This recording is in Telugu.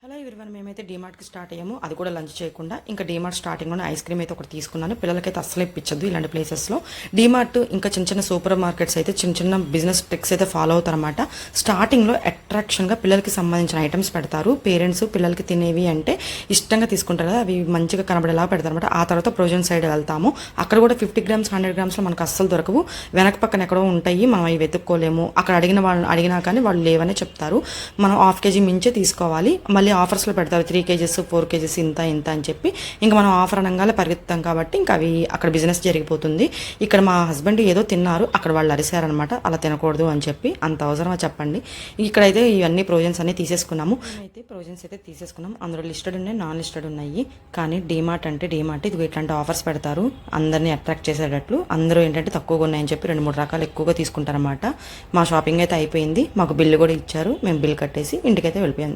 హలో ఎవరివన్, మేమైతే డీమార్ట్కి స్టార్ట్ అయ్యాము. అది కూడా లంచ్ చేయకుండా. ఇంకా డీమార్ట్ స్టార్టింగ్లోనే ఐస్ క్రీమ్ అయితే ఒకటి తీసుకున్నాను. పిల్లలకైతే అస్సలు ఇప్పించద్దు ఇలాంటి ప్లేసెస్లో. డీమార్ట్ ఇంకా చిన్న చిన్న సూపర్ మార్కెట్స్ అయితే చిన్న చిన్న బిజినెస్ ట్రిక్స్ అయితే ఫాలో అవుతారన్నమాట. స్టార్టింగ్లో అట్రాక్షన్గా పిల్లలకి సంబంధించిన ఐటమ్స్ పెడతారు. పేరెంట్స్ పిల్లలకి తినేవి అంటే ఇష్టంగా తీసుకుంటారు కదా, అవి మంచిగా కనబడేలా పెడతారు అనమాట. ఆ తర్వాత ప్రొవిజన్ సైడ్ వెళ్తాము. అక్కడ కూడా 50 గ్రామ్స్ 100 గ్రామ్స్లో మనకు అస్సలు దొరకవు. వెనక పక్కన ఎక్కడో ఉంటాయి, మనం అవి వెతుక్కోలేము. అక్కడ అడిగినా కానీ వాళ్ళు లేవనే చెప్తారు. మనం ½ కేజీ మించే తీసుకోవాలి. మళ్ళీ ఆఫర్స్లో పెడతారు 3 కేజెస్ 4 కేజెస్ ఇంత అని చెప్పి. ఇంకా మనం ఆఫర్ అనగానే పరిగెత్తాం కాబట్టి ఇంకా అవి అక్కడ బిజినెస్ జరిగిపోతుంది. ఇక్కడ మా హస్బెండ్ ఏదో తిన్నారు, అక్కడ వాళ్ళు అరిశారనమాట, అలా తినకూడదు అని చెప్పి. అంత అవసరమా చెప్పండి. ఇక్కడైతే ఇవన్నీ ప్రొవిజన్స్ అన్నీ తీసేసుకున్నాము. అయితే ప్రొవిజన్స్ అయితే తీసేసుకున్నాం. అందులో లిస్టెడ్ ఉన్నాయి, నాన్ లిస్టెడ్ ఉన్నాయి. కానీ డీమార్ట్ అంటే డీమార్ట్ ఇది ఇట్లాంటి ఆఫర్స్ పెడతారు అందరినీ అట్రాక్ట్ చేసేటట్లు. అందరూ ఏంటంటే తక్కువగా ఉన్నాయని చెప్పి 2-3 రకాలు ఎక్కువగా తీసుకుంటారనమాట. మా షాపింగ్ అయితే అయిపోయింది. మాకు బిల్లు కూడా ఇచ్చారు. మేము బిల్ కట్టేసి ఇంటికైతే వెళ్ళిపోయాం.